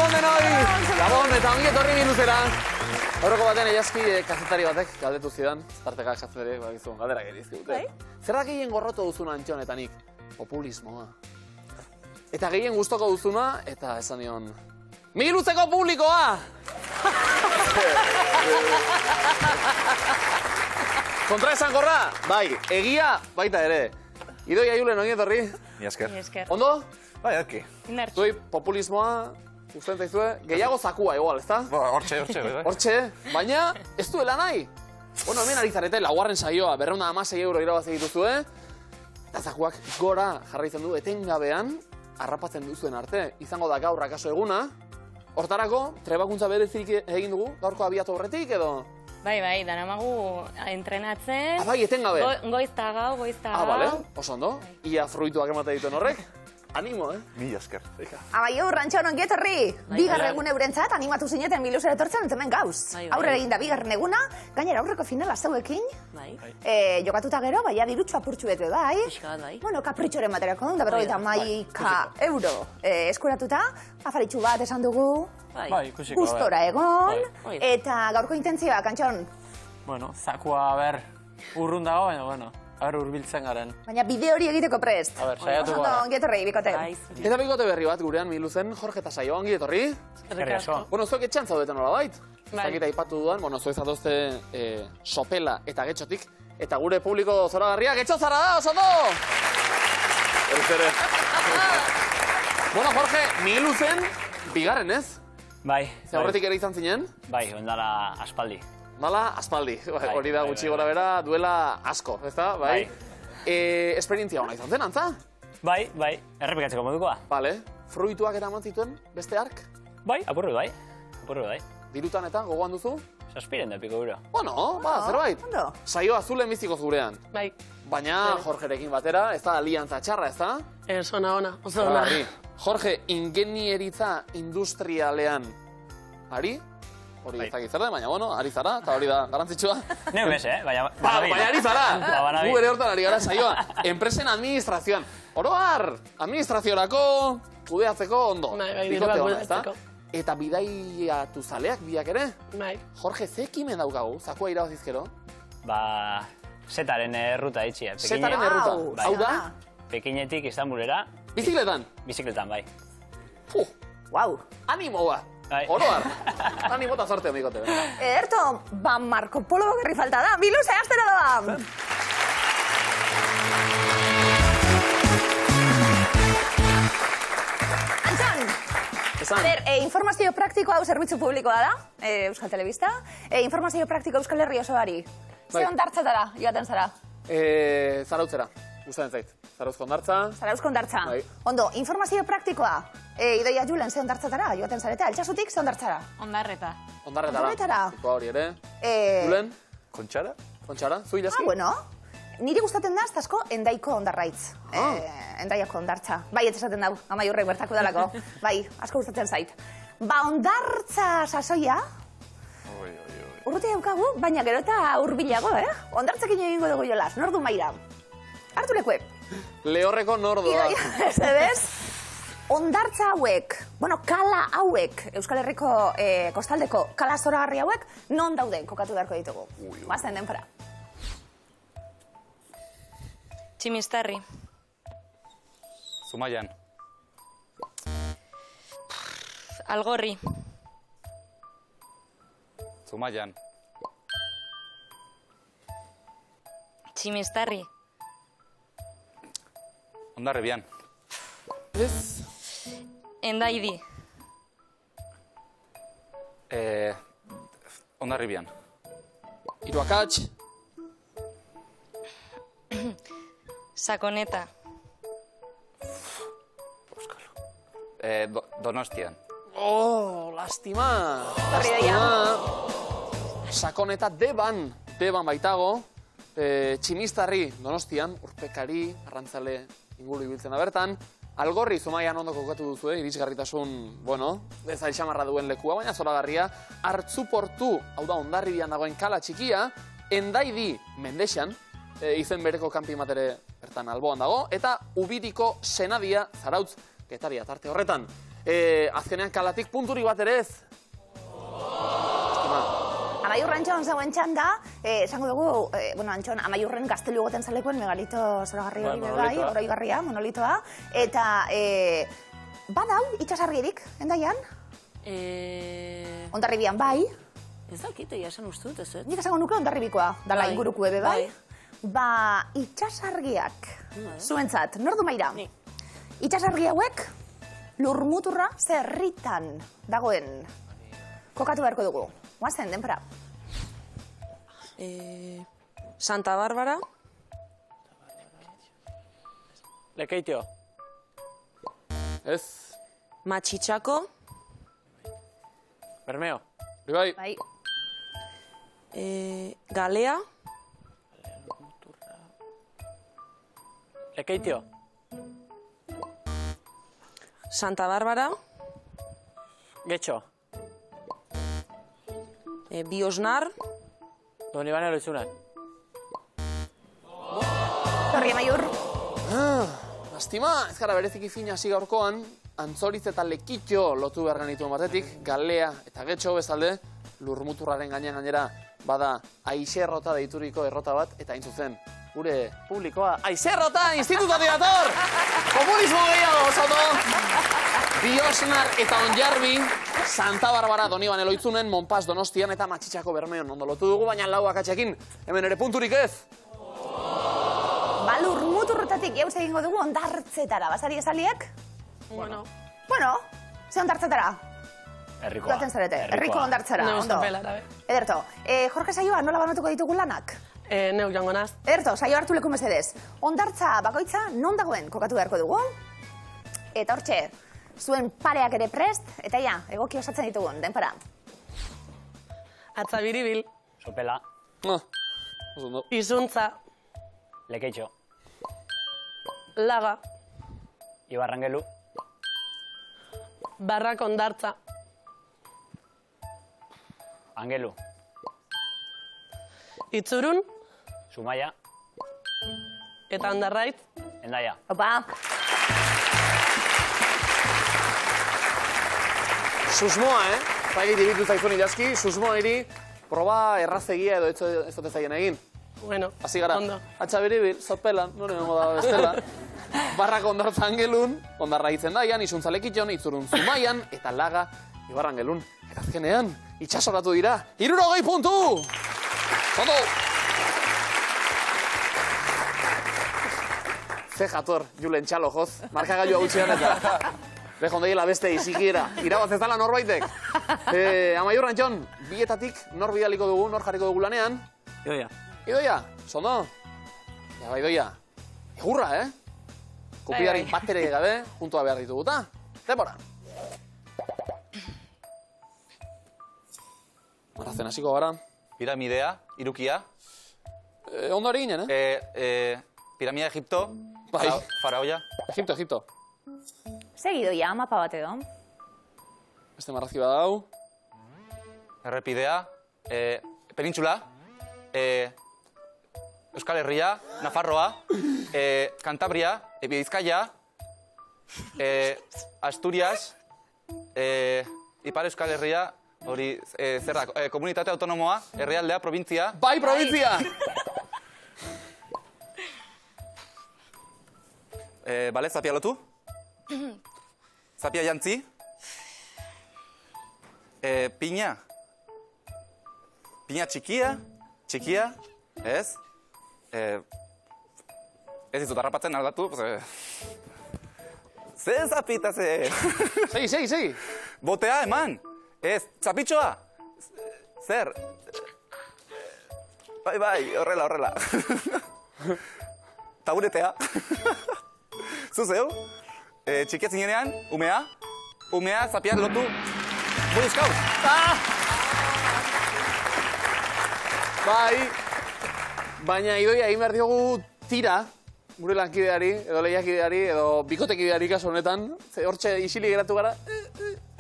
Gabon denoi! Gabon, eta ongi etorri Miluzera. Horreko baten eiazki kazetari batek galdetu zidan, tartekak kazetari bakizun galderak erizkidute. Zer da gehien gorroto duzuna Antxonetanik? Populismoa. Eta gehien gustoko duzuna, eta esan nion... Miluzeko publikoa! Kontra esan gorra? Bai, egia baita ere. Idoi Aiulen, ongi etorri? Mi esker. Ondo? Bai, eki. Zuei populismoa, usten zaizue, gehiago zakua igual, ezta? Hortxe. Hortxe, baina ez duela nahi. Bueno, hemen ari zarete, laugarren saioa, 216 euro irabazi dituzue, eta zakuak gora jarraitzen du etengabean, harrapatzen duzuen arte. Izango da gaur akaso eguna, hortarako, trebakuntza berezik egin dugu, gaurko abiatu horretik edo? Bai, danamagu entrenatzen. Bai, etengabe. Goizta gau. Bale, oso ondo. Ia fruituak emate dituen horrek. Animo, Mi esker. Amaio, Rantxon, ongi etorri. Bigarren egun eurentzat animatu zineten Miluzera etortzen hemen gauz. Aurrera egin da bigarren eguna, gainera aurreko finala zauekin. Jokatuta gero, baina dirutxo apurtxu bete, bai? Bueno, kapritxoren baterako, da 51.000 euro eskuratuta, afaritxu bat esan dugu, gustora egon, eta gaurko intentzioa, Kantxon. Bueno, zakua, urrun dago, baina, bueno, urbiltzen garen. Baina bide hori egiteko prest. Saiatuko gara. Ongi etorri, bikote. Eta bikote berri bat gurean Miluzen, Jorge eta Saio, ongi etorri? Bueno, zuek etxean zaudeten hola bait. Zakita ipatu dudan, bueno, zuek zatozte sopela eta getxotik, eta gure publiko zoragarria, getxo zara da, oso ondo! Bueno, Jorge, Miluzen, bigarren ez? Bai. Ze horretik ere izan zinen? Bai, ondala aspaldi. Mala, aspaldi. Hori da gutxi gora bera, duela asko, ezta? Bai. Esperientzia hona izan zen, antza? Bai, errepikatzeko modukoa. Bale. Fruituak eraman zituen beste ark? Bai, apurru bai. Dirutan eta gogoan duzu? Saspiren da piko euro. Bueno, zerbait. Saio azulen biziko gurean. Bai. Baina Jorgerekin batera, ez da aliantza txarra, ez da? Ona, oso ona. Jorge, ingenieritza industrialean ari? Hori ez dakit zer da, baina bueno, ari zara, eta hori da garrantzitsua. Neu bez, baina... Baina ari zara! Gu ere hortan ari gara saioa. Enpresen administrazioan. Oroar! Administraziorako, kudeatzeko ondo. Bikote hona, ez da? Eta bidaiatu zaleak biak ere? Bai. Jorge, ze ekimen daukagu, zakua irabazizkero? Zetaren erruta itxia. Zetaren erruta. Hau da? Pekinetik Istanbulera. Bizikletan? Bizikletan, bai. Wow. Animo ba! Oroar! Animo eta sorte, amikote. Ederto, Marco Polo gerri falta da. Miluze, astero da! Antxon! A ber, informazio praktikoa hau zerbitzu publikoa da, Euskal Telebista. Informazio praktiko Euskal Herri osoari. Ze ondartzatara, joaten zara? Zarautzera, gustatzen zait. Zarauzko ondartza. Zarauzko ondartza. Ondo, informazio praktikoa. Idoia Julen, ze ondartzatara, joaten zarete? Altxasutik, ze ondartzara? Ondarreta. Ondarretara. Zikoa hori ere. Julen? Kontxara? Kontxara, zu ilazki? Bueno. Niri gustatzen da, aztazko, endaiko ondarraitz. Endaiako ondartza. Bai, ez esaten dau, Amaiurrek bertako dalako. Bai, asko gustatzen zait. Ondartza sasoia. Urruti daukagu, baina gero eta urbilago, Ondartzekin egingo dugu jolas, nordu maira. Hartu lekue. Lehorreko nordoa. Zebez? Ondartza hauek, kala hauek, Euskal Herriko kostaldeko kala zoragarri hauek, non dauden kokatu beharko ditugu. Bazen denpora. Tximistarri. Zumaian. Algorri. Zumaian. Tximistarri. Hondarribian. Ez? Endaidi. Hondarribian. Iruakatx. Sakoneta. Donostian. Lastima. Sakoneta Deban baitago. Tximistarri Donostian, urpekari, arrantzale inguru ibiltzen da bertan. Algorri Zumaian ondo kokatu duzu, irisgarritasun, ez aitxamarra duen lekua, baina zoragarria. Hartzuportu, hau da, Hondarribian dagoen kala txikia, Endaidi Mendexan, izen bereko kanpi matere bertan alboan dago, eta Ubiriko Senadia Zarautz Getaria tarte horretan. Azkenean kalatik punturik bat ere ez. Amaiur Antxon zegoen txanda, esango dugu, Antxon, Amaiurren gaztelu goten zalekoen megalito zoragarri hori bai, oroigarria, monolitoa, eta badau, itxasargirik, endaian? Hondarribian bai. Ez dakit, esan ustut, ez? Nik esango nuke Hondarribikoa, dala inguruko ebe bai. Ba, itxasargiak, zuentzat, nor du maira? Itxasargi hauek, lurmuturra zerritan dagoen. Kokatu beharko dugu. Guazen, denpera. Santa Bárbara. Lekeitio. Ez. Matxitxako. Bermeo. Bai. Bai. Galea. Lekeitio. Santa Bárbara. Getxo. Biosnar. Don Ibane Loizunen. Torri Amaiur. Lastima, ez gara bereziki fina hasi gaurkoan, Antzoriz eta Lekitxo lotu behar genituen batetik, Galea eta Getxo bezalde, lurmuturraren gainean gainera bada Aixerrota deituriko errota bat, eta hain zuzen, gure publikoa, Aixerrota institutotik dator! Komunismo gehiago, osoto! Biosnar eta Onjarbi, Santa Bárbara Donibane Loitzunen, Monpas Donostian eta Matxitxako Bermeon ondo lotu dugu, baina lau akatxekin, hemen ere punturik ez. Ba, lurmuturretatik jauz egingo dugu ondartzetara, basari esaliek? Bueno, ze ondartzetara? Herrikoa. Gaten zarete, herriko ondartzera, ondo. Ederto, Jorge Saioa nola banatuko ditugu lanak? Neu joango naz. Ederto, saio hartu leku mesedez. Ondartza bakoitza non dagoen kokatu beharko dugu? Eta hortxe, zuen pareak ere prest, eta ja, egoki osatzen ditugun, denpara. Atzabiribil. Sopela. Oso Izuntza. Lekeitxo. Laga. Ibarrangelu. Barrak ondartza. Angelu. Itzurun. Zumaia. Eta Ondarraitz. Endaia. Opa, susmoa, Zaigit ibitu zaizun idazki, susmoa iri, proba errazegia edo ez dut zaien egin. Bueno, Hasi gara, ondo. atxabiribil, sopelan, nore nengo da bestela. Barrak ondartza Angelun, Ondarraitz Endaian, Izuntza Lekitxon, Itzurun Zumaian, eta Laga Ibarrangelun. Eta azkenean, itxasoratu dira, 60 puntu! Ondo! Ze jator, Julen Txalo, joz, markagailua gutxian eta. Behondeiela beste izikiera, irabaz ez dala norbaitek. Amaiur Antxon, bietatik nor bidaliko dugu, nor jarriko dugu lanean. Idoia. Idoia, zondo? Ja, ba, Idoia. Egurra, Kopidarin batere gabe, puntua behar dituguta. Denbora. Marazen hasiko gara. Piramidea, irukia. Ondo hori ginen, Piramidea Egipto. Bai. Faraoia. Egipto. segido ja, mapa bat edo. Beste marrazki badau. Errepidea. Penintxula. Euskal Herria. Nafarroa. Cantabria. Bizkaia. Asturias. Ipar Euskal Herria. Hori, zerra, komunitate autonomoa, herrialdea, provintzia. Bai, provintzia! Bale, zapia lotu. Zapia jantzi. Piña. Piña txikia. Txikia. Ez? Ez dizut harrapatzen aldatu. Ze zapita, ze... Segi. Botea, eman. Ez, zapitxoa. Zer? Bai, horrela. Taburetea. Zuzeu? Txikia zinenean, umea. Umea, zapian lotu. Buruzkau. Bai, baina Idoia egin behar diogu tira, gure lankideari, edo lehiakideari, edo bikotekideari kasu honetan. Hortxe isili geratu gara,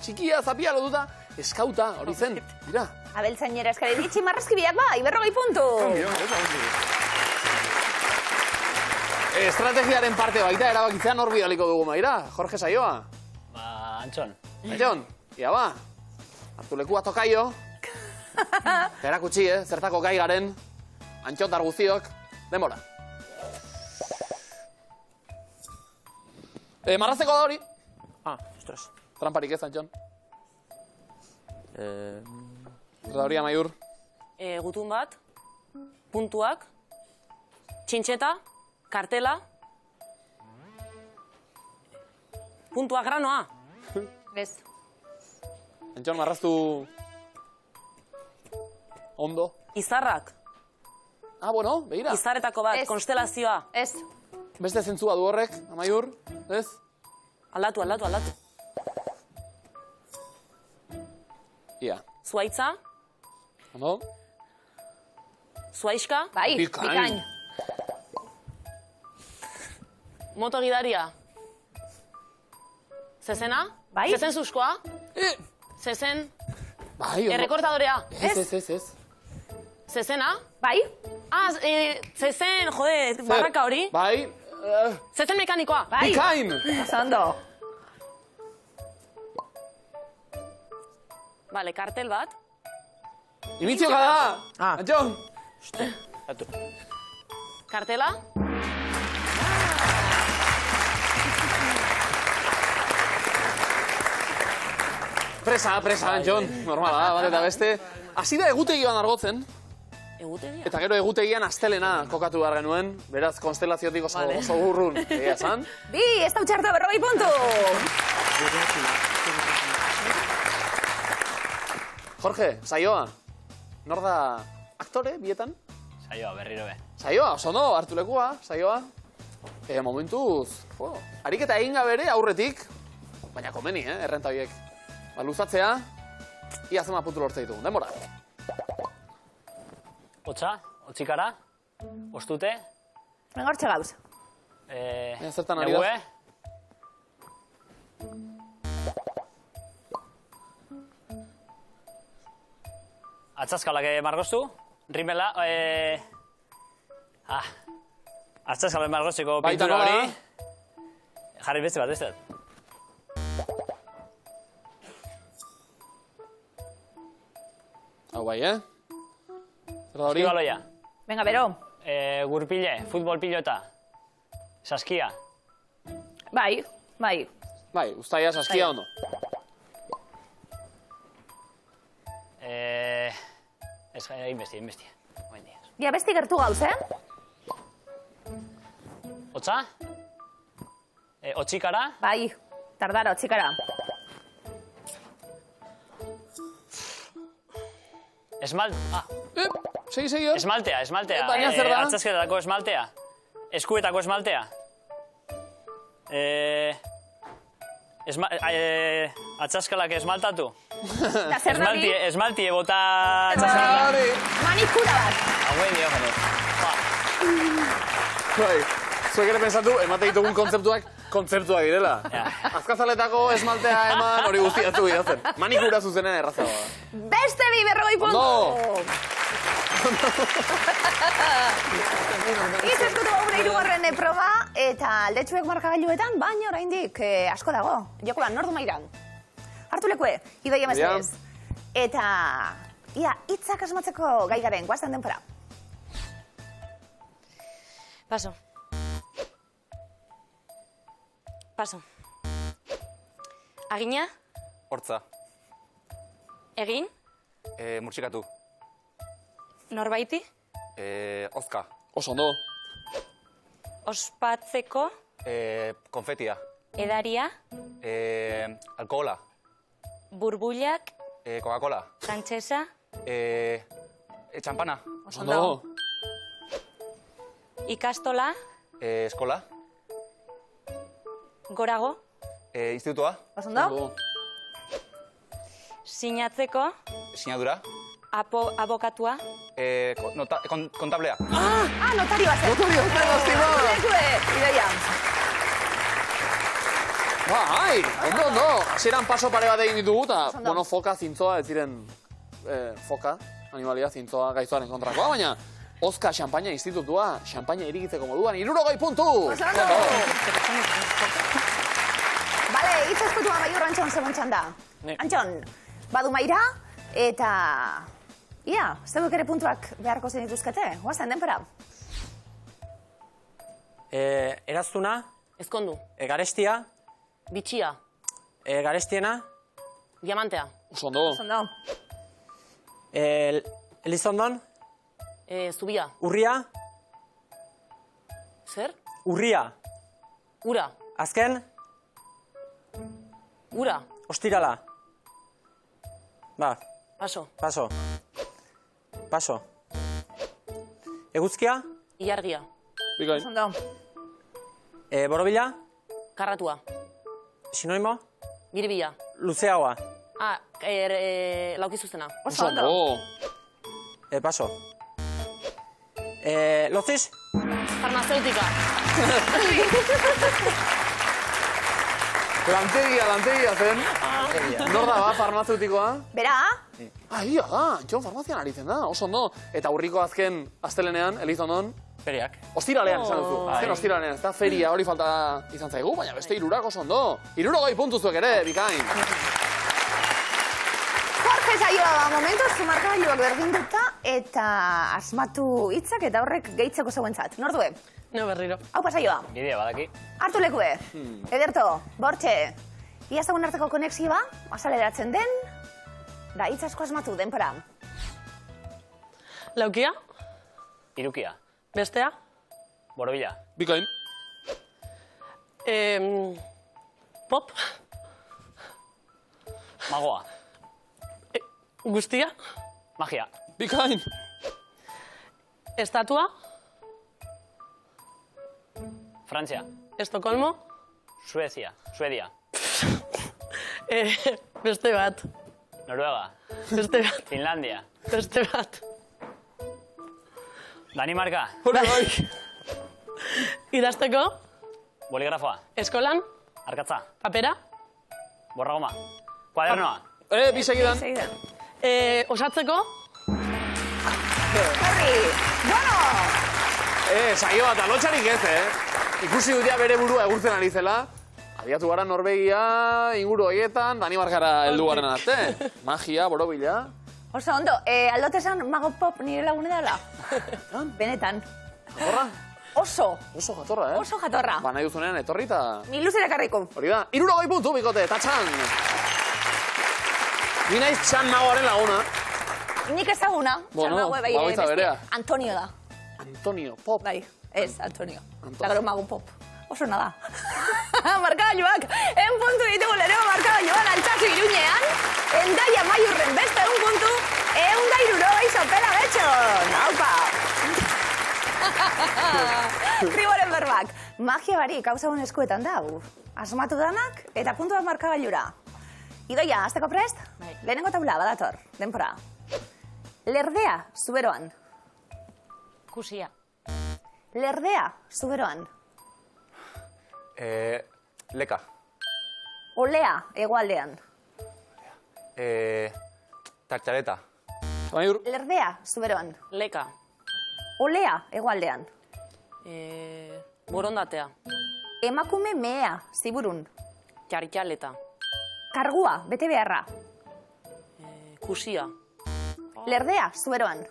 txikia, zapia lotuta, eskauta, hori zen, dira. Abeltzainera eskari ditxi marrazkibiak bai, 40 puntu. Estrategiaren parte baita erabakitzea nor bidaliko dugu maira, Jorge Saioa. Ba, Antxon. Antxon, ia ba, hartu lekua tokaio. Erakutsi, zertako gai garen. Antxon dar guztiok, denbora. Marrazteko da hori. Ostras. Tramparik ez, Antxon. Da hori, Amaiur. Gutun bat, puntuak, txintxeta, kartela, puntuak granoa. Ez. Antxon, marraztu... Ondo. Izarrak, Bueno, behira. izarretako bat, Ez. konstelazioa. Ez. Beste zentzua du horrek, Amaiur, ez? Aldatu. Ia. Zuaitza, Ondo? zuaiska, Bai, Bikain. bikain. motogidaria. Zezena? Bai. Zezen zuzkoa? Zezen Bai, ondo. errekortadorea. Ez. Zezena? Bai? Zezen, jode, barraka hori. Bai. Zezen mekanikoa. Bai. Bikain! Oso ondo. Vale, kartel bat. Initzioka da! Antxon! Kartela. Presa, Antxon. Normala, bat eta beste. Hasi da egutegian argotzen, Egutegia. eta gero egutegian astelena kokatu behar genuen, beraz, konstelaziotik oso urrun, egia esan. Bi, ez da utxartu 40 puntu. Jorge, saioa, nor da aktore, bietan? Saioa, berriro be. Saioa, oso ondo, hartu lekua, saioa. Momentuz, ariketa egin gabere aurretik, baina komeni, errenta horiek. Luzatzea, ia zema puntu lortze ditugu, denbora. Hotza, hotzikara, ostute, Venga, hortxe gauz. Zertan ari da? negue, atzazkalak margoztu, rimela, atzazkalak margozteko Baita pintura nola. hori, jarri beste bat, ez da? Hau bai, Zer da hori? Eskibaloia, Venga, bero. gurpile, futbol pilota, saskia, Bai. Bai, ustaia saskia ondo. ez inbesti. Ia, besti gertu gauz, Hotza, hotzikara, Bai. Tardara, otxikara. Segi. esmaltea. Baina zer da? Atzazketatako esmaltea, eskuetako esmaltea. Atzazkalak esmaltatu. Da zer da bi? Esmaltie bota Ah, atzazkalak. hori. Manikura bat. Hauen dio, jene. Bai, zuek ere pensatu, emate ditugun kontzeptuak direla. Azkazaletako esmaltea eman hori guztiatu idazten. Manikura zuzenen errazagoa da. Beste bi 40 puntu. Ondo! Izeskutu gure hirugarren proba, eta aldetxuek markagailuetan, baina oraindik asko dago. Jokoan, nordu mairan. Hartu lekue, idoia mesedez. Eta, ia, hitzak asmatzeko gai garen, guazten denpora. Paso. Agina, Hortza. egin, Murtsikatu. norbaiti, Ozka. Oso ondo. ospatzeko, Konfetia. edaria, Alkohola. burbuilak, Coca-Cola. frantsesa, Txampana. Oso ondo. ikastola, Eskola. gorago, Institutua. Osondo? Ondo. sinatzeko, Sinadura. abokatua, Kontablea. Notario bat zen. Notario, estima! Lekue, idoia. Bai, ondo. Hasieran paso pare bat egin ditugu, eta, ondo. bueno, foka, zintzoa, ez ziren foka, animalia, zintzoa, gaiztoaren kontrakoa, baina Ozka Xampaina Institutua, xampaina irikitzeko moduan, 60 puntu! Oso ondo. Bale, hitz eskutu amaiur Antxon seguntxan da. Antxon, badu maira, eta... Ia, zeuek ere puntuak beharko zenituzkete, guazen denpera. Eraztuna, Ezkondu. garestia, Bitxia. garestiena, Diamantea. Oso ondo. Zondo. Elizondon, Zubia. urria, Zer? urria, Ura. azken, Ura. ostirala. Ba, Paso. paso. Eguzkia, Ilargia. Bikain. Zondo. borobila, Karratua. sinonimo, Biribila. luzeagoa. Laukizuzena. Oso ondo. Paso. Loziz, Farmacéutica. Lantegia zen. Nor da ba, farmazeutikoa? Bera, Ia da, Antxon farmazian aritzen da, oso ondo. Eta urriko azken astelenean, Elizondon, feriak. ostiralean esan duzu. Azken ostiralean, ez da feria hori falta izan zaigu, baina beste hirurak oso ondo. 60 puntu zuek ere, bikain. Jorge Saioa, momentuz, markagailuak berdinduta, eta asmatu hitzak eta horrek gehitzeko zeuentzat. Nordue? No berriro. Hau pasaioa. Bidea badaki. Hartu lekue. Ederto, Bortxe. Ia zegoen arteko konexioa, asaleratzen den, da hitz asko asmatu denpora. Laukia. Irukia. Bestea. Borobila. Bikain. Pop. Magoa. Guztia. Magia. Bikain. Estatua. Frantzia. Estokolmo. Suedia. Beste bat. Noruega. Beste bat. Finlandia. Beste bat. Danimarka. Hori bai. Idazteko. Boligrafoa. Eskolan. Arkatza. Papera. Borragoma. Kuadernoa. Bi segidan. Osatzeko. Herri, bueno! Saioa eta lotxarik ez, Ikusi dutea bere burua egurtzen ari zela. Abiatu gara Norvegia, inguru horietan, Danimarkara heldu garen arte. Magia, borobila. Oso ondo, aldote esan Mago Pop nire lagune dela? Benetan. Jatorra? Oso, Oso jatorra, oso jatorra. Ba nahi duzunean etorri eta... Ni luzera karriko. Hori da, 60 puntu bikote, eta txan! Ni naiz txan magoaren laguna. Nik ezaguna. Bueno, Txan Mago, bai, bagoitza beste. berea. Antonio da. Antonio, pop. Bai, ez, Antonio. Antonio. Eta gero Mago Pop. Oso nada. Markagailuak, puntu ditugu lehenengo markagailuan, Altsasu Iruñean, Hendaia Maiurren beste puntu, 160 sopela betxon. Aupa! Friboren berbak. Magia barik, hau zagun eskuetan da, asmatu danak, eta puntuak markagailura. Idoia, azteko prest? Lehenengo taula, badator, denpora. Lerdea, zuberoan. Kusia. Lerdea, zuberoan. Leka. Olea, hegoaldean. Tartxareta. Maiur, Lerdea, zuberoan. Leka. Olea, hegoaldean. Borondatea. Emakume mehea, ziburun. Txartxaleta. Kargua, bete beharra. Kusia. Lerdea, zuberoan.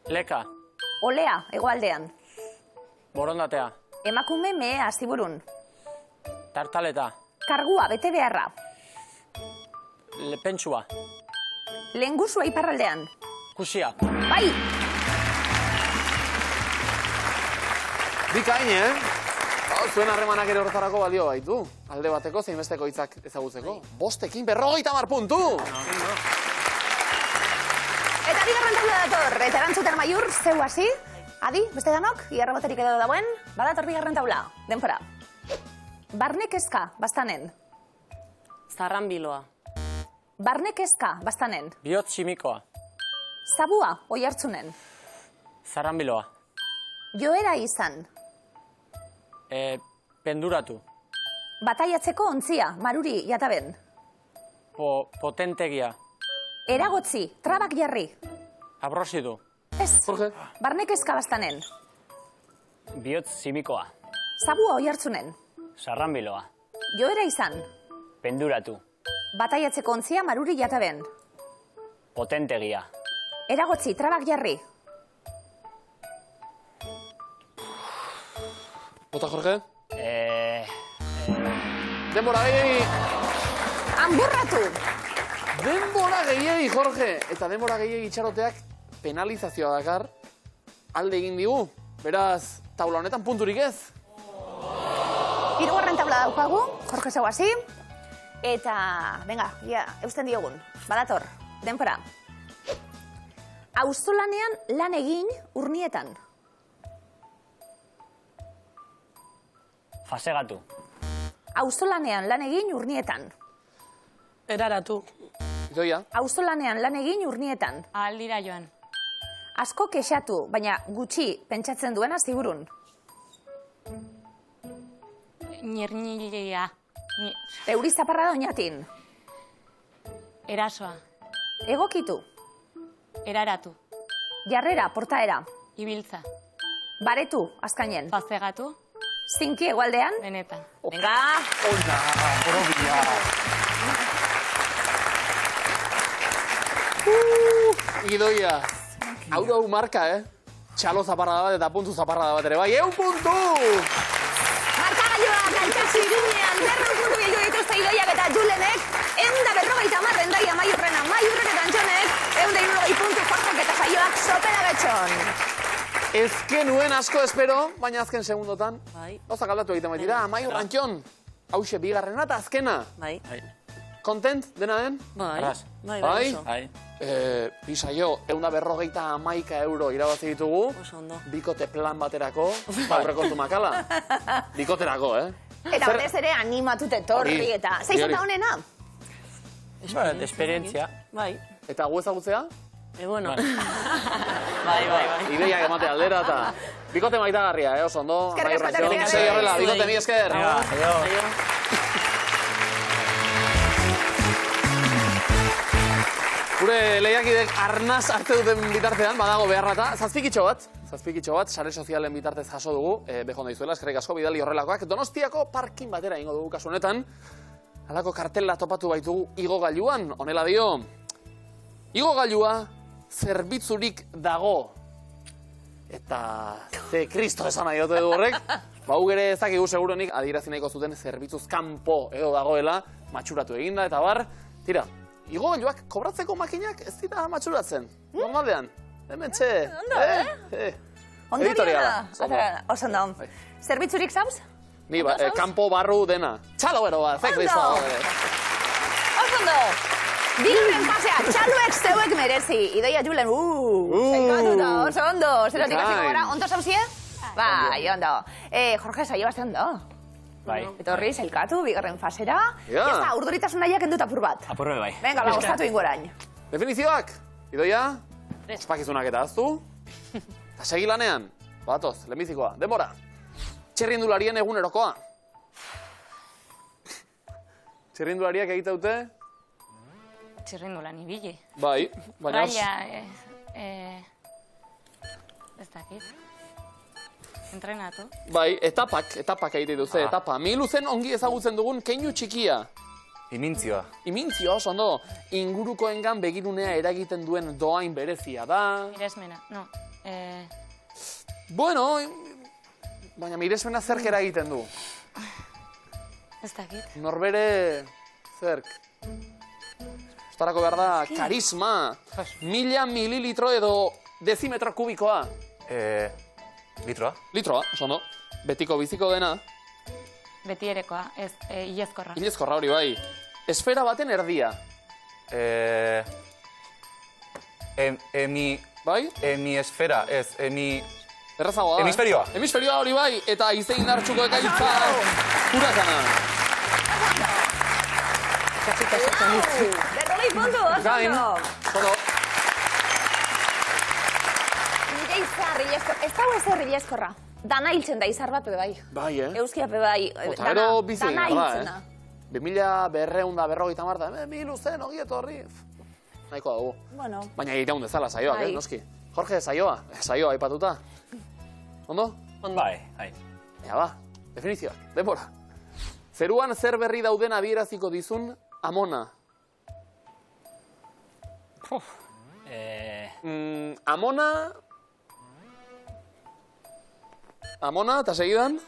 leka, Olea, hegoaldean. borondatea, Emakume mehea, ziburun. tartaleta, Kargua, bete beharra. pentsua, Lehengusua iparraldean. kusia. Bai! bikain, Zuen harremanak ere horretarako balio baitu. Alde bateko zein besteko hitzak ezagutzeko. 550 puntu! Eta bigarren taula dator, eta erantzuten Maiur, zeu hasi. Adi, beste danok, iarra baterik edo dauen, badator bigarren taula, denpora. Barne kezka, bastanen. Zarranbiloa. Barne kezka, bastanen. Bihotz simikoa, Zabua, oihartzunen. zarranbiloa, Joera izan. penduratu, Bataiatzeko ontzia, maruri, jataben. potentegia, Eragotzi, trabak jarri. abrosidu, Ez, Jorge? barne kezka, bastanen. Bihotz simikoa. Zabua, oihartzunen. Sarranbiloa. Joera izan. Penduratu. Bataiatzeko ontzia maruri jataben. Potentegia. Eragotzi, trabak jarri. Bota, Jorge? Denbora Hanburratu! Denbora gehiegi, Jorge! Eta denbora gehiegi itxaroteak penalizazioa dakar. Alde egin digu. Beraz, taula honetan punturik ez. Hirugarren tabla daukagu, Jorge zeu hasi. Eta, venga, eusten diogun. Badator, denpora. Auzolanean lan egin urnietan. Fasegatu. Auzolanean lan egin urnietan. Eraratu. Idoia? Auzolanean lan egin urnietan. Aldira joan. Asko kexatu, baina gutxi pentsatzen duena zigurun. Nirnilea. Euri zaparra da oinatin. Erasoa. Egokitu. Eraratu. Jarrera, portaera. Ibiltza. Baretu, azkainen. Bazegatu. Zinki egualdean. Benetan. Venga! Ona, borobila! Idoia, hau marka, Txalo zaparra bat eta puntu zaparra bat ere, bai, 1 puntu! Markagailua, gaitasi irinean, 200 puntu gehiago dituzte Idoiak eta Julenek, 150 Hendaia Maiurrena, Maiurren eta Antxonek, 160 puntu Jorgek eta Saioak sopera getxon. Ez nuen asko espero, baina azken segundotan. Bai. Gauzak aldatu egiten baitira, Maiur Antxon, hause bigarrena eta azkena. Bai. Kontent, dena den? Bai. Arras. Bai, Bai? oso. Bai. Pisaio, 151 euro irabazi ditugu. Oso ondo. Bikote plan baterako, aurrekontu makala. Bikoterako, Eta batez ere animatute torri Hori, eta... hori. Zeizan da honena? Esperientzia. Bai. Eta gu ezagutzea? Bueno. Bueno. Bai. Ideiak emate aldera eta... Bikote maitagarria, oso ondo. Eskerrik asko, Maiur Antxon, eskerrik segi asko. horrela, bikote mi esker. Aio. Gure lehiakidek arnaz hartu duten bitartean, badago beharrata, zazpikitxo bat, sare sozialen bitartez jaso dugu, behonda izuela, eskerrik asko, bidali horrelakoak, Donostiako parkin batera ingo dugu kasu honetan, halako kartela topatu baitugu igogailuan, honela dio, igogailua zerbitzurik dago, eta ze kristo esan nahi dute du horrek, gu ere ezakigu seguronik adierazi nahiko zuten zerbitzuz kanpo edo dagoela, matxuratu eginda, eta bar, tira, igogailuak kobratzeko makinak ez dira matxuratzen. Normaldean. Hemen txe. Ondo, Editoriala. Ondoriana. Oso ondo. Zerbitzurik zauz? Ni, kanpo barru dena. Txalo bero bat, ze kristo. Oso ondo. Bigarren pasea, txaluek zeuek merezi. Idoia Julen, zeikatuta, oso ondo. Zerotik hasiko gara, ondo zauzie? Bai, ondo. Jorge, saio bazte ondo. Bai. Etorri, zelkatu, bigarren fasera. Ja. Ez da, urduritasun nahiak enduta apur bat. Apurbe bai. Venga, ba, gozatu ingorain. Definizioak. Idoia, espakizunak eta aztu. Eta segi lanean. Batoz, lehenbizikoa. Denbora. Txirrindularien egunerokoa. Txirrindulariak egite dute? Txirrindulan ibili. Bai, baina... Raia, ez dakit. Entrenatu. Bai, etapak egite duze, etapa. Miluzen ongi ezagutzen dugun keinu txikia. Imintzioa. Imintzioa, oso ondo. Ingurukoengan begirunea eragiten duen doain berezia da. Miresmena, no. Bueno, baina miresmena zerk eragiten du. Ez dakit. Norbere zerk. Ostarako behar da, karisma. 1000 mililitro edo dezimetro kubikoa. Litroa. Litroa, oso ondo. Betiko biziko dena. Betierekoa, ez, ilezkorra. Ilezkorra hori bai. Esfera baten erdia. Bai? Esfera, ez, Errazagoa da. Hemisferioa. Hemisferioa hori bai, eta izein dartxuko ekaitza hurakana. Berrogei puntu, oso Gain, ondo. solo. Nire izar ilezkorra. Ez dago ezer ilezkorra. Dana hiltzen da izar bat, bai. Bai, Euskiape bai. Eta gero bizi egin dana da, hiltzen da. 2250 marta, milu zen, ogieto horri. Nahiko dugu. Bueno. Baina iraun dezala saioak, Bai. noski. Jorge, saioa aipatuta. Ondo? Bai, bai. Ea ba, definizioak, denbora. Zeruan zer berri dauden adieraziko dizun Amona. Amona, eta segidan?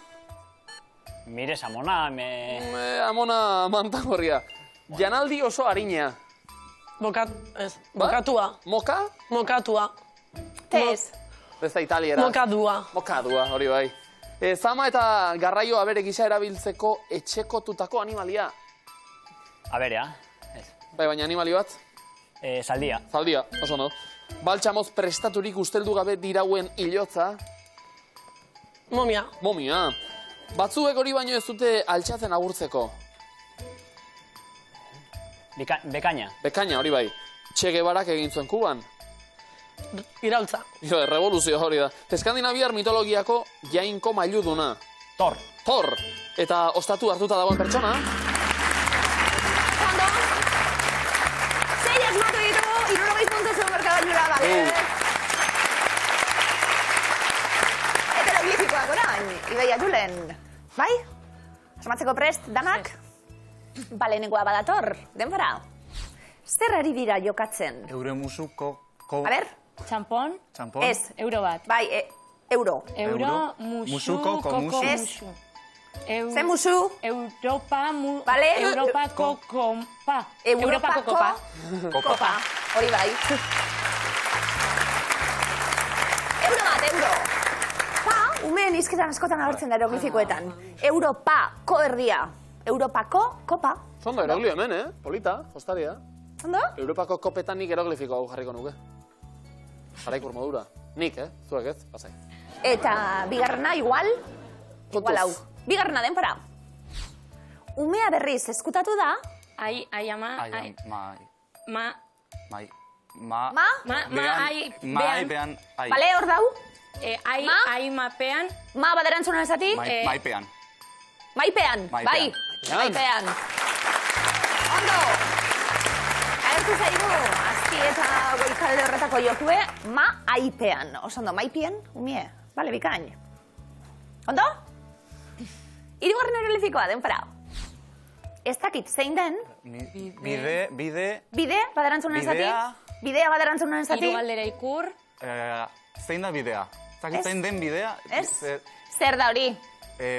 Mires Amona, Amona mantagorria. Janaldi oso harina. Bokatua. Moka? Mokatua. Tez. Ez da italiera. Mokadua. Mokadua, hori bai. Zama eta garraio abere gisa erabiltzeko etxekotutako animalia. Aberea. Bai, baina animali bat? Zaldia. Zaldia, oso no. Baltsamoz prestaturik usteldu gabe dirauen hilotza. Momia. Momia. Batzuek hori baino ez dute altxatzen agurtzeko. Bekaina. Bekaina, hori bai. Che Guevarak egin zuen Kuban. Iraultza. Revoluzio hori da. Eskandinaviar mitologiako jainko mailuduna. Thor. Thor. Eta ostatu hartuta dagoen pertsona. Ondo. 6 asmatu ditugu, 60 puntu zuen markagailura, bale? Heteroglifikoak orain, Ibeia Julen. Bai? Asmatzeko prest, danak? Balenengoa badator, denbora. Zer ari dira jokatzen? Eure musuko... A ber? Txampon? Txampon? Ez. Euro bat. Bai, euro. Euro, Musuko, komusu. Ez. Ze musu? Europa, Vale. Europako kompa. Europako kopa. Kopa. Hori bai. Euro bat, euro. Pa, umeen izketan askotan agertzen da eroglifikoetan. Europako erdia. Europako kopa. Zondo, eroglio hemen, Polita, jostaria. Ondo? Europako kopetan nik eroglifiko hau jarriko nuke. Jarraikur modura. Nik, zuek ez, pasai. Eta bigarrena igual hau. Bigarrena denpora. Umea berriz eskutatu da. Ai ama, ai. Ma. Bean. Bale, hor dau. Ai mapean. Ma baderantzuna esati. Maipean. Maipean, bai. Maipean. Ondo. Agertu zaigu, azki eta goikalde horretako jokue, ma aipean. Oso ondo, maipien, umie. Bale, bikain. Ondo? Hirugarren erolifikoa, denpora. Ez dakit, zein den? Bide, baderantzuna esati. Bidea baderantzuna esati. Hiru galdera ikur. Zein da bidea? Zakit zein den bidea? Ez? Zer da hori?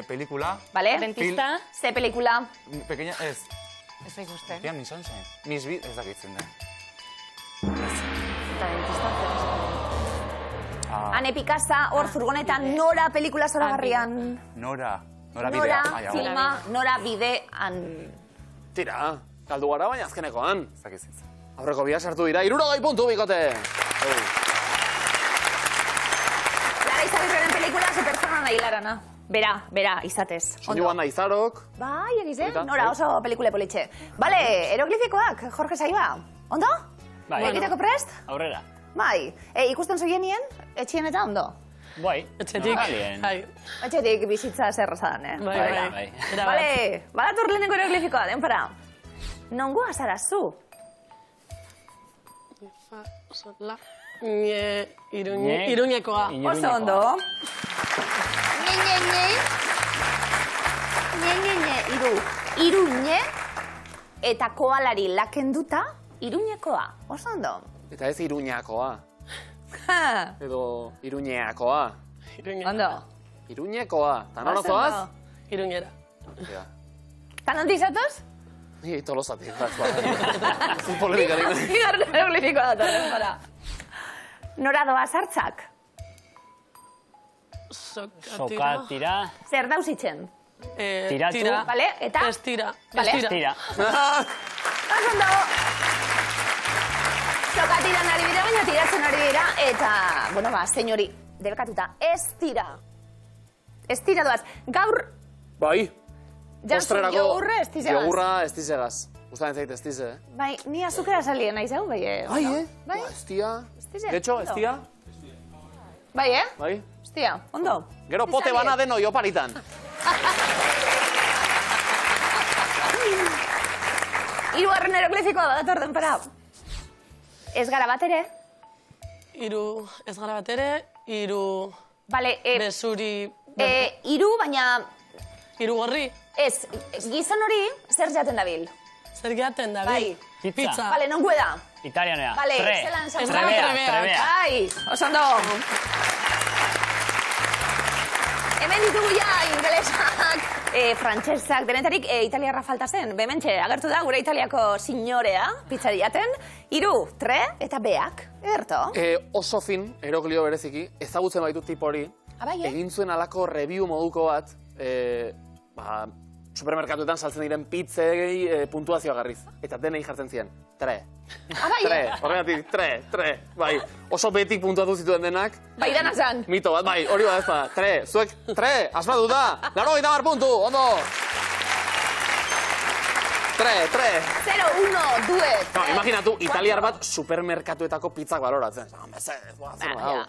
Pelikula. Bale? Dentista. Ze pelikula? Pequeña, ez. Ez da ikuste. Tia, misan zen. Mis bid, ez dakitzen den. Eta dentista zer. Ane Pikasa, hor furgonetan, Nora pelikula zoragarrian. Nora bidea. Nora, filma, Nora bidean. Tira, galdu gara baina azkenekoan. Ez dakitzen zen. Aurreko bia sartu dira, 60 puntu bikote. Lara Izagirreren pelikula, ze pertsona nahi larana. Bera, izatez. Soinu banda Izarok. Bai, egizen, Nora oso pelikule politxe. Bale, eroglifikoak, Jorge Saiba. Ondo? Bai. Egiteko prest? Aurrera. Bai. Ikusten zuienien, etxien eta ondo? Bai. Etxetik. Bai. Etxetik bizitza zerrazadan, Bai. Bale, badator lehenengo eroglifikoa, denpora. Nongoa zara zu? Iruñekoa. Oso ondo. Iruñe eta koalari lakenduta Iruñekoa. Oso ondo. Eta ez Iruñakoa. Edo Iruñeakoa. Ondo. Iruñekoa. Ta nora zoaz? Iruñera. Tan ondik zatoz? Ni tolosatik. Ez polemikarik. Bigarren eroglifikoa datorren para. Nora doa sartzak? Sokatira. Zer dauzitzen? Tiratu. Tira. Bale, eta? Estira. Bale. Tira. Ondo. Sokatiran ari dira, baina tiratzen ari dira, eta, bueno, zein hori, debekatuta, ez tira. Ez tira doaz. Gaur, Bai. jantzun jogurra ez tizegaz. Jogurra ez tizegaz. Gustatzen zait ez tize, Bai, ni azukera salien naiz hau, bai, Bai, Bai, Ez tia. tize. De hecho, ez tia. Bai, Bai. Hostia, ondo. Gero pote bana deno joparitan. Hirugarren eroglifikoa badator denpora. Ez gara bat ere? Ez gara bat ere, Bale, bezuri... hiru, baina Irugorri. Ez, gizon hori zer jaten dabil? Zer jaten da, Bai. Pizza. Vale, non gueda? Italianea. Vale, Tre. zelan esan Trebea. Trebea. Bai, oso ondo. Hemen ditugu ja ingelesak, frantsesak, denetarik italiarra falta zen. Bementxe, agertu da gure Italiako signorea, pizzari jaten. 3, tre eta beak, ederto? Oso fin, eroglio bereziki, ezagutzen baitu tipo hori, Bai, egin zuen alako review moduko bat, supermerkatuetan saltzen diren pizzei puntuazioa garriz. Eta denei jartzen ziren. 3. Bai, Tre, horregatik, 3, bai. Oso betik puntuatu zituen denak. bai dana zan. Mito bat, bai, hori bat ez da. 3, zuek, 3, asmatu da. 90 puntu, ondo. 3. 0, 1, 2, No, imaginatu, italiar bat supermerkatuetako pizzak baloratzen. Mesedez, zer da, hau.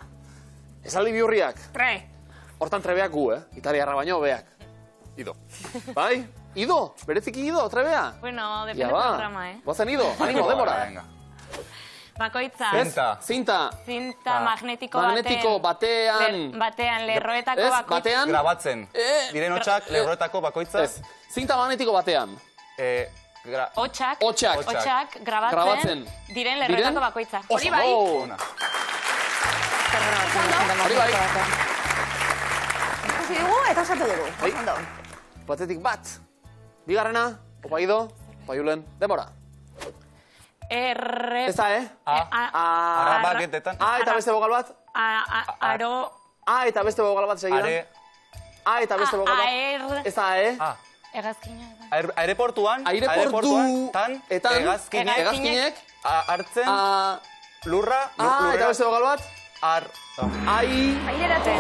Esaldi bihurriak. 3. Hortan trebeak gu, Italiarra baino beak. Ido. Bai? Ido? Bereziki Ido, trebea? Bueno, Ja, depende ba. programa, Goazen Ido, animo, demora. Venga. Bakoitza. Zinta. Zinta magnetiko Magnetiko batean. Batean, lerroetako Ez, bakoitza. batean. Grabatzen. Diren hotxak, lerroetako bakoitza. Ez. Zinta magnetiko batean. Hotxak. Hotxak. Hotxak Grabatzen. grabatzen. Diren lerroetako bakoitza. Hori bai. Ona. Hori bai. Ikusi dugu eta osatu dugu. Bai. Ondo. Batetik bat. Bigarrena, opa Ido, opa Julen, demora. Ez da, Arrabaketetan. A eta beste bogal bat. Aro. A eta beste bogal bat segidan. Are. A eta beste bogal bat. Aer. Ez da, Hegazkina da. Aireportuan. Etan. Hegazkinek. Hartzen. Lurra. A eta beste bogal bat. Ai. Aireratu.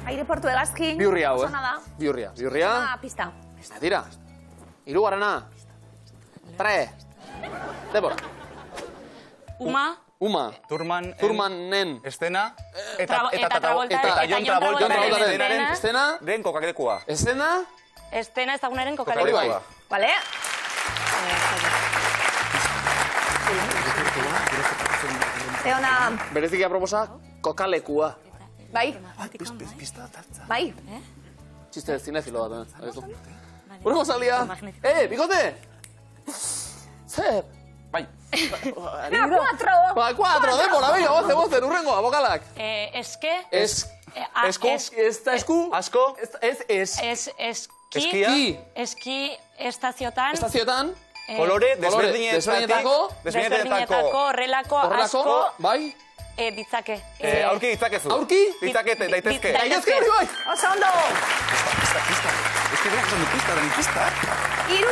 Aireportu hegazkin. Bihurri hau, Oso nada. Bihurria. Pista. Tira. Hirugarrena. 3. Debora. Uma. Turmanen. Estena. Eta Travolta. Eta Jon Travoltaren estenaren. Estena. Den kokalekua. Estena. Estena ezagunaren Hori kokalekua. bai. Vale? Zeona, Bereziki aproposa, kokalekua. bai? Bai? Txiste zinezilo bat, Urrengo salia. Bikote! Zer? Bai. Venga, 4! Ba, 4, demora, venga, gozen, urrengoa, bokalak. Eske. Esku, ez da esku. Asko. Ez. Eskia. Eski estaziotan. Estazioetan. Kolore desberdinetako. Desberdinetako horrelako asko. Bai. Ditzake. Aurki ditzakezu. Aurki? Ditzakete, daitezke. Daitezke hori bai. Oso ondo! Pista. 3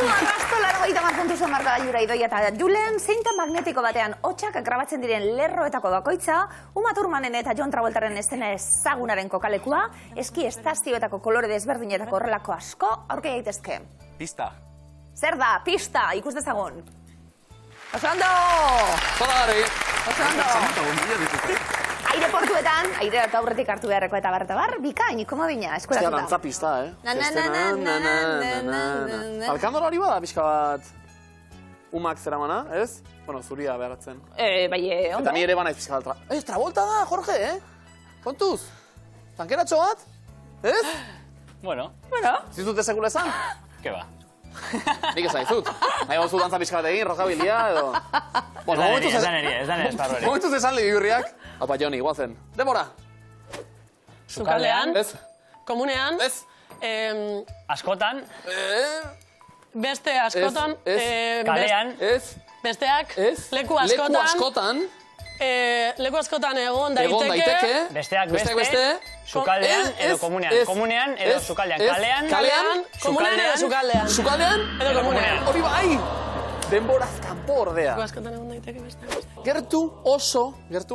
puntu zuen marka da Jura Idoia eta Julen, zeinta magnetiko batean hotxak grabatzen diren lerroetako bakoitza, Uma Thurmanen eta Jon Travoltaren estena ezagunaren kokalekua, eski estazioetako kolore desberdinetako horrelako asko, aurki daitezke. Pista. Zer da, pista, ikus dezagun. Oso ondo! Zoragarri. Oso ondo! Aireportuetan, aireratu aurretik hartu beharreko eta bar, bikain, komodina, Ostia, eskuratuta. dantza pista, Na. Alkandora hori bada, pixka bat, umak zeramana, ez? Bueno, zuria beharatzen. Bai, ondo. Eta ni ere banaiz pixka bat. Travolta da, Jorge, Kontuz. Tankeratxo bat? Ez? Bueno, Zizute sekule esan? que va. Nik esan izut. Nahi gozu dantza pixka bat egin, rokabilia, edo... Ez da nire esparru ere. Momentuz esan libihurriak. Haupa, Joni, guazen. Demora. Sukaldean. Ez. Komunean. Ez. Askotan, Beste askotan. kalean, Ez. Besteak. Ez. Leku askotan. Leku askotan. Leku askotan egon Egon daiteke. besteak Besteak beste, sukaldean Ez, edo ez, komunean. ez, Komunean edo ez, sukaldean. ez, Kalean, kalean, Komunean edo sukaldean. Sukaldean? Edo komunean. Hori bai! Denboraz kanpo ordea. Leku askotan egon daiteke besteak. Gertu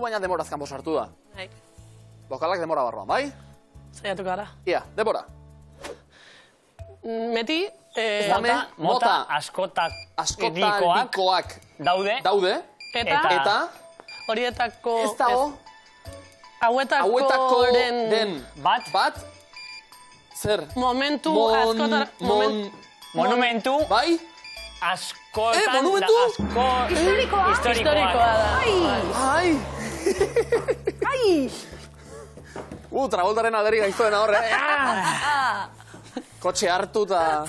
baina denboraz kanpo sartu da. Bai. Lokalak denbora barruan, bai? Zaiatu gara. Ia, denbora. Meti. mota askotarikoak daude. Eta. Horietako. Ez dago. Hauetako den. bat. Zer? Momentu askotar. Monumentu. Bai? Askotan. Monumentu? Historikoa? Historikoa da. Ai! Travoltaren alderi gaiztoena horre. Kotxe hartu eta...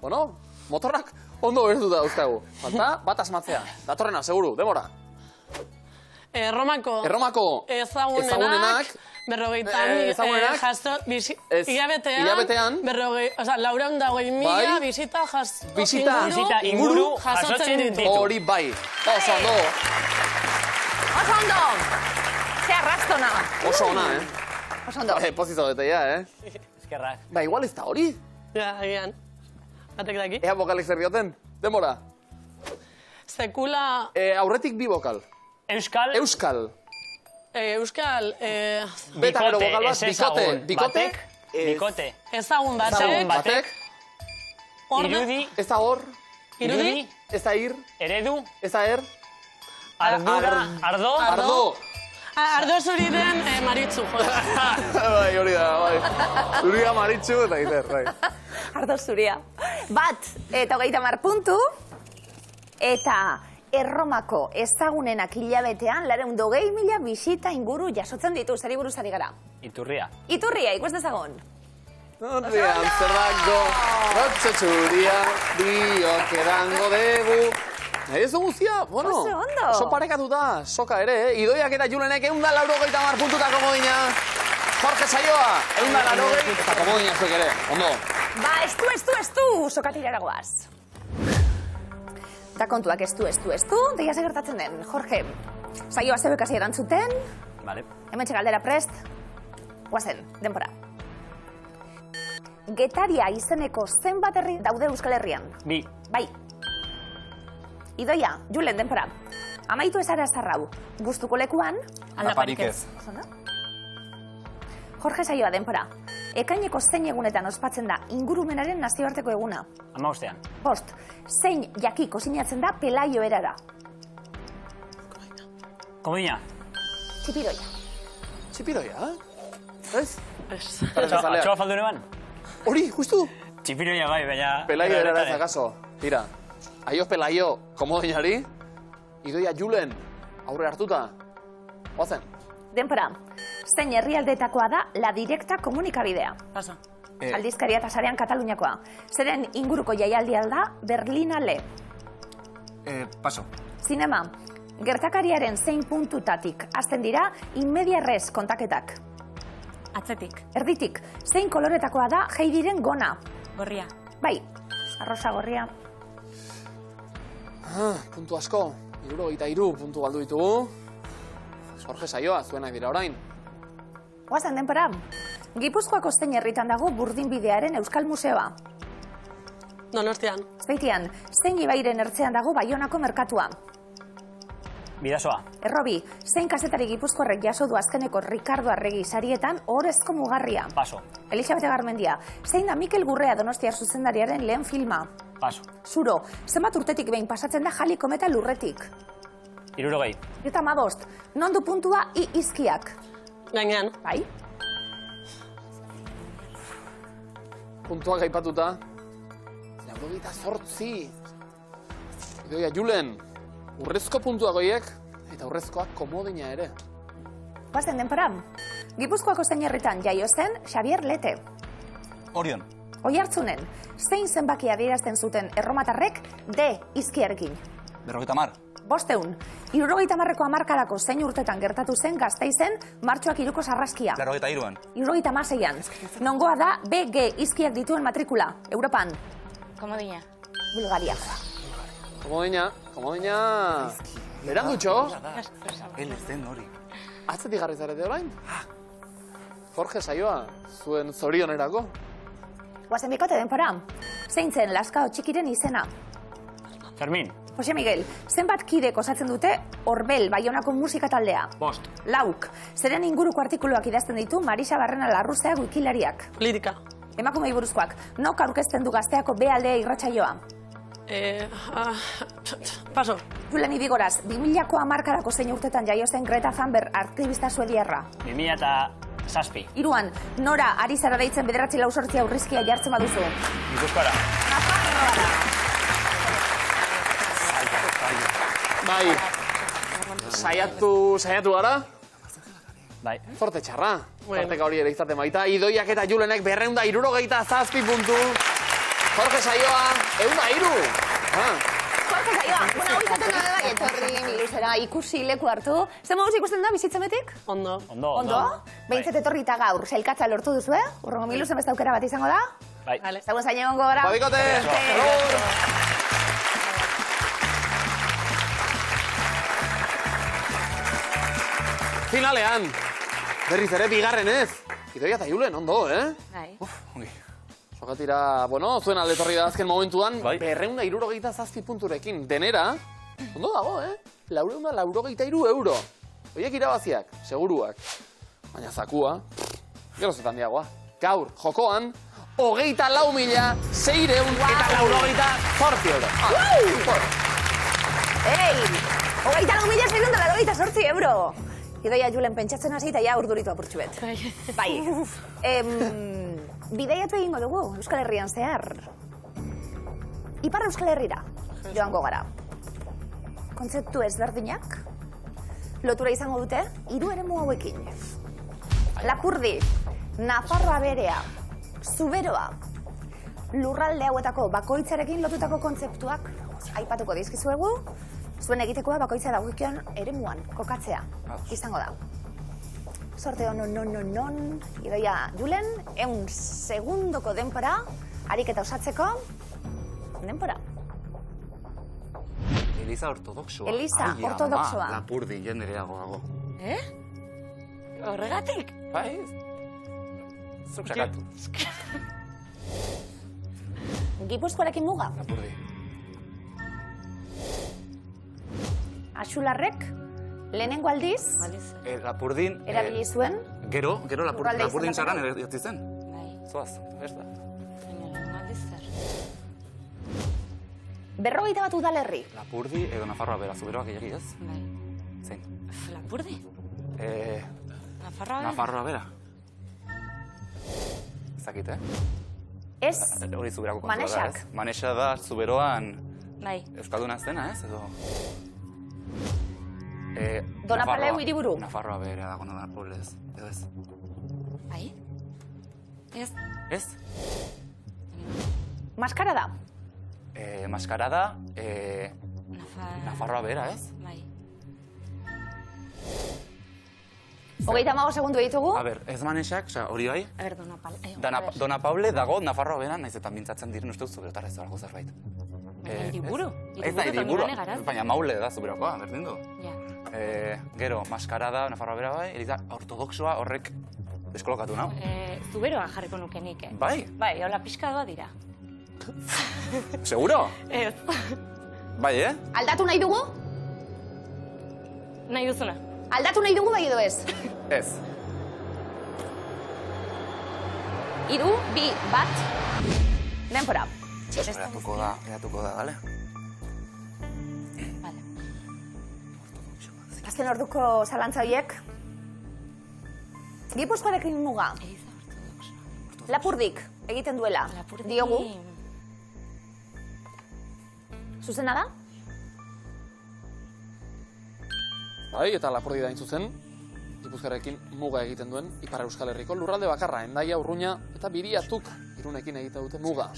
Bueno, motorrak ondo bertuta dauzkagu. Falta, bat asmatzea. Datorrena, seguru, demora. Erromako ezagunenak, ezagunenak, jaso, hilabetean, laureun da hogei mila, bizita inguru jasotzen ditu. Hori bai. Oso ondo. Oso ondo! Ze arrastona. Oso ona, Oso ondo. Pozito bete ya, Eskerrak. Ba, igual ez da hori. Ja, egian. Batek daki. Ea vokalek zer dioten. Demora. Sekula... Aurretik bi vokal. Euskal. Euskal. Euskal... Beta gero vokal bat, bikote. Bikote. Bikote. Ezagun Ezagun batek. batek. Irudi. Ez da hor. Irudi. Ez da ir. Eredu. Ez da er. Ardura. Ardo. Ardo. Ardo zuri den Maritzu, jo. Bai, hori da, bai. Zuria Maritxu eta gizer, bai. Ardo zuria. Bat, eta 30 puntu. Eta Erromako ezagunenak hilabetean 220.000 bisita inguru jasotzen ditu. Zeri buruz ari gara? Iturria. Iturria, ikus dezagun. Iturria, Amsterdamgo, Rotxe txuria, biok edango dugu. Ez dugu zia, bueno, Oso ondo. oso parekatu da, soka ere, Idoiak eta Julenek 180 puntutako komodina. Jorge Saioa, 180 eta komodina zuek ere, ondo. Ba, estu, sokatirara goaz. Eta kontuak estu, deia ze gertatzen den. Jorge, Saioa zebekasi erantzuten, Vale. hemen galdera prest, guazen, denbora. Getaria izeneko zenbat herri daude Euskal Herrian? Bi. Bai. Idoia, Julen, denbora. Amaitu ezara zarrau. Gustuko lekuan? Aldaparik ez. Zona? Jorge Saioa, denbora. Ekaineko zein egunetan ospatzen da ingurumenaren nazioarteko eguna? 15. Bost, zein jaki kozinatzen da Pelaio erara? Komodina. Txipiroia. Txipiroia, ez? Ez. Atxoa faldu neban? Hori, justu. Txipiroia bai, baina... Pelaio erara ez akaso. Tira, aio Pelaio komodinari, Idoia Julen aurre hartuta. Oazen. Denpora, zein herrialdetakoa da La Directa komunikabidea? Pasa. Aldizkaria eta sarean Kataluniakoa. Zeren inguruko jaialdia da Berlinale. Paso. Zinema, gertakariaren zein puntutatik hasten dira inmedia res kontaketak. Atzetik. Erditik, zein koloretakoa da Heidiren gona? Gorria. Bai, arrosa gorria. Puntu asko, 73 puntu galdu ditugu. Jorge Saioa, zuenak dira orain. Guazen denpora, Gipuzkoako zein herritan dago Burdinbidearen Euskal Museoa? Donostian. Zbeitian, zein ibairen ertzean dago Baionako merkatua? Bidasoa. Errobi, zein kazetari Gipuzkoarrek jaso du azkeneko Ricardo Arregi sarietan ohorezko mugarria? Paso. Elisabete Garmendia, zein da Mikel Gurrea Donostiar zuzendariaren lehen filma? Paso. Zuro, zenbat urtetik behin pasatzen da Jali kometa lurretik? 65. Eta 15, non du puntua I izkiak? Gainean. Bai? Puntuak aipatuta. 98. Idoia Julen, urrezko puntuak goiek, eta urrezkoak komodina ere. Guazen denpora, Gipuzkoako zein herritan jaio zen Xavier Lete. Orion. Oiartzunen, zein zenbaki adierazten zuten erromatarrek D izkiarekin? 50. Bosteun, 70ko hamarkadako zein urtetan gertatu zen Gasteizen martxoak 3ko sarraskia. 83. 76an, nongoa da BG izkiak dituen matrikula, Europan, Komodina. Bulgaria. Komodina... Berandutxo? El ez den hori. Atzetik garri zarete orain? Jorge Saioa, zuen zorionerako. Guazen bikote denpora, zein zen Lazkao txikiren izena? Fermin. Jose Miguel, zenbat kidek osatzen dute Orbel Baionako musika taldea? 5. Lauk, zeren inguruko artikuluak idazten ditu Marisa Barrena Larruzea wikilariak. Politika. Emakumei buruzkoak, nok aurkezten du Gazteako B aldea irratsaioa? Paso. Julen Ibigoraz, 2000ko hamarkadako zein urtetan jaio zen Greta Thunberg aktivista suediarra. 2007. Hiruan, nora ari zara deitzen 9 aurrizkia jartzen baduzu. Gipuzkoara. Bai, saiatu gara? Bai. Zorte txarra. Bueno. Tarteka hori ere izaten baita. Idoiak eta Julenek 267 puntu. Jorge Saioa, 103. Jorge Saioa, bueno, hau izaten da bai, etorri miluzera ikusi leku hartu. Zer moduz ikusten da bizitzametik? Ondo. Ondo? Behintzat etorri eta gaur, sailkatza lortu duzu, Urrengo miluzen beste aukera bat izango da? Bai. Zagun zaino egongo gara. Babikote! Finalean, berriz ere bigarren ez. Idoia eta Julen, ondo, Bai. Ongi. Sokatira, bueno, zuen alde etorri da azken momentuan, Bai. 267 punturekin. Denera, ondo dago, 483 euro. Oiek irabaziak, seguruak. Baina zakua, gero zetan diagoa. Gaur, jokoan, 24.688 euro. Ei! 24.688 euro! Idoia Julen pentsatzen hasi eta ja urduritu apurtxu bet. Bai. Bideiatu egingo dugu, Euskal Herrian zehar. Ipar Euskal Herrira, joango gara. Kontzeptu ezberdinak, lotura izango dute, 3 eremu hauekin. Lapurdi, Nafarroa berea, Zuberoa, lurralde hauetako bakoitzarekin lotutako kontzeptuak aipatuko dizkizuegu, zuen egitekoa bakoitza dagokion eremuan kokatzea izango da. Sorte non, Idoia Julen, 1 segundoko denpora, ariketa osatzeko, denpora. Eliza ortodoxoa. Eliza ortodoxoa. Lapurdi, jendereago dago. Horregatik? Bai. Zuk sakatu. Gipuzkoarekin muga. Lapurdi. Axularrek, lehenengo aldiz, Lapurdin... erabili zuen. Gero Lurralde Lapurdin izan txaran erdi zen. Bai. Zoaz, ez da. Berrogeita bat udalerri. Lapurdi edo Nafarroa bera, Zuberoak gehiagi ez? Bai. Zein? Lapurdi? Nafarroa? Nafarroa bera. Ezakit, Ez, Hori Zuberako kontua da, Manexak. ez? Manexa da Zuberoan Bai. Euskalduna zena, ez? Edo... Donapaleu hiriburu. Nafarroa bera dago Donapolez, edo ez? Bai? Ez? Ez? Maskarada. Maskarada, Nafarroa bera, ez? Bai. 35 segundu ditugu. A ber, ez Manexak, hori bai? A ber, Donapale. Donapaule dago Nafarroa bera, naiz eta mintzatzen diren uste dut Zuberotar ez dago zerbait. Baina hiriburu. Ez da, hiriburu, Hiriburu eta baina Maule da Zuberokoa, berdin du. Ja. Gero, Maskarada, Nafarroa bera bai, Eliza ortodoxoa horrek deskolokatu nau. Zuberoa jarriko nuke nik, Bai? Bai, hola pixka doa dira. Seguro? Ez. Bai, Aldatu nahi dugu? Nahi duzuna. Aldatu nahi dugu bai edo ez? Ez. 3, 2, 1, denpora. Eratuko da, gale? Vale. Azken orduko zalantza horiek. Gipuzkoarekin muga. Eliza ortodoxoa. Lapurdik egiten duela. Lapurdi. Diogu. Zuzena da? Bai, eta Lapurdi da zuzen, Gipuzkoarekin muga egiten duen Ipar Euskal Herriko lurralde bakarra, Hendaia, Urruña eta Biriatuk Irunekin egiten dute muga.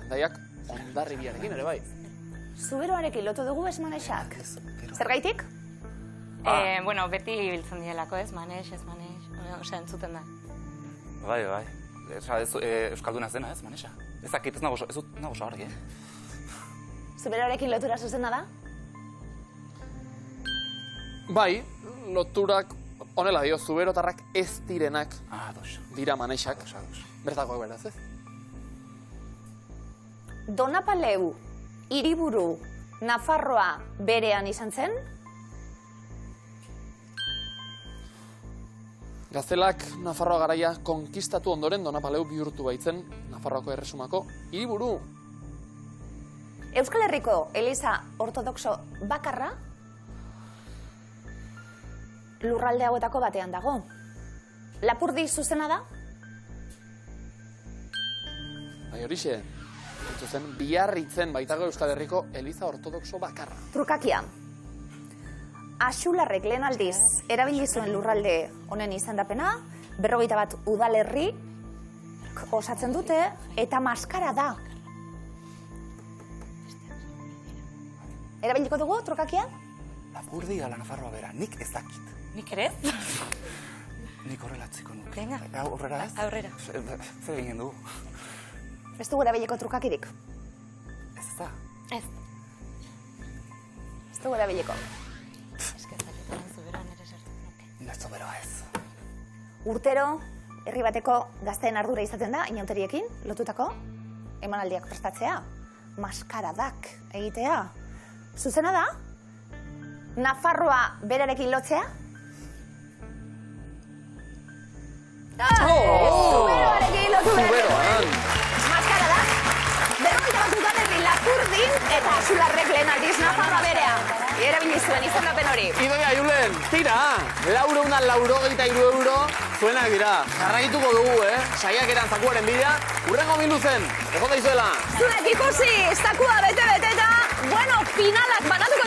Hendaiak Hondarribiarekin ere bai. Zuberoarekin lotu dugu ez Manexak. Zergaitik? Bueno, beti biltzen dielako, ez Manex, ez Manex. Osea, entzuten da. Bai. Euskalduna zena, ez, Manexa? Ez dakit, ez nago argi, Zuberoarekin lotura zuzena da? Bai, loturak honela dio, zuberotarrak ez direnak Dos. dira Manexak. Ados. Bertakoak beraz, ez? Donapaleu, hiriburu, Nafarroa berean izan zen? Gaztelak Nafarroa garaia konkistatu ondoren Donapaleu bihurtu baitzen Nafarroako erresumako hiriburu. Euskal Herriko Eliza ortodoxo bakarra lurralde hauetako batean dago. Lapurdi zuzena da? Bai horixe, zuzen Biarritzen baitago Euskal Herriko Eliza ortodoxo bakarra. Trukakia. Axularrek lehen aldiz erabili zuen lurralde honen izendapena, 51 udalerri osatzen dute, eta maskara da. Erabiliko dugu, trukakia? Lapurdi ala Nafarroa bera, nik ez dakit. Nik ere? Nik horrelatziko nuke. Venga. Aurrera ez? Aurrera. Zer egin dugu? Ez dugu erabiliko trukakirik. Ez da. Ez. Ez dugu erabiliko. Nazo beroa ez. Urtero, herri bateko gazteen ardura izaten da, inauteriekin, lotutako, emanaldiak prestatzea, maskaradak egitea. Zuzena da? Nafarroa berarekin lotzea? Zuberoarekin lotu Zuberoan. Maskaradak, 51 udalerri Lapurdin eta Axularrek lehen aldiz Nafarroa berea. Erabili zuen izendapen hori. Idoia, Julen, tira! 483 euro zuenak dira. Jarraituko dugu, Saiak eran zakuaren bidea. Urrengo biluzen, egon daizuela. Zuek ikusi, zakua bete-beteta, bueno, finalak banatu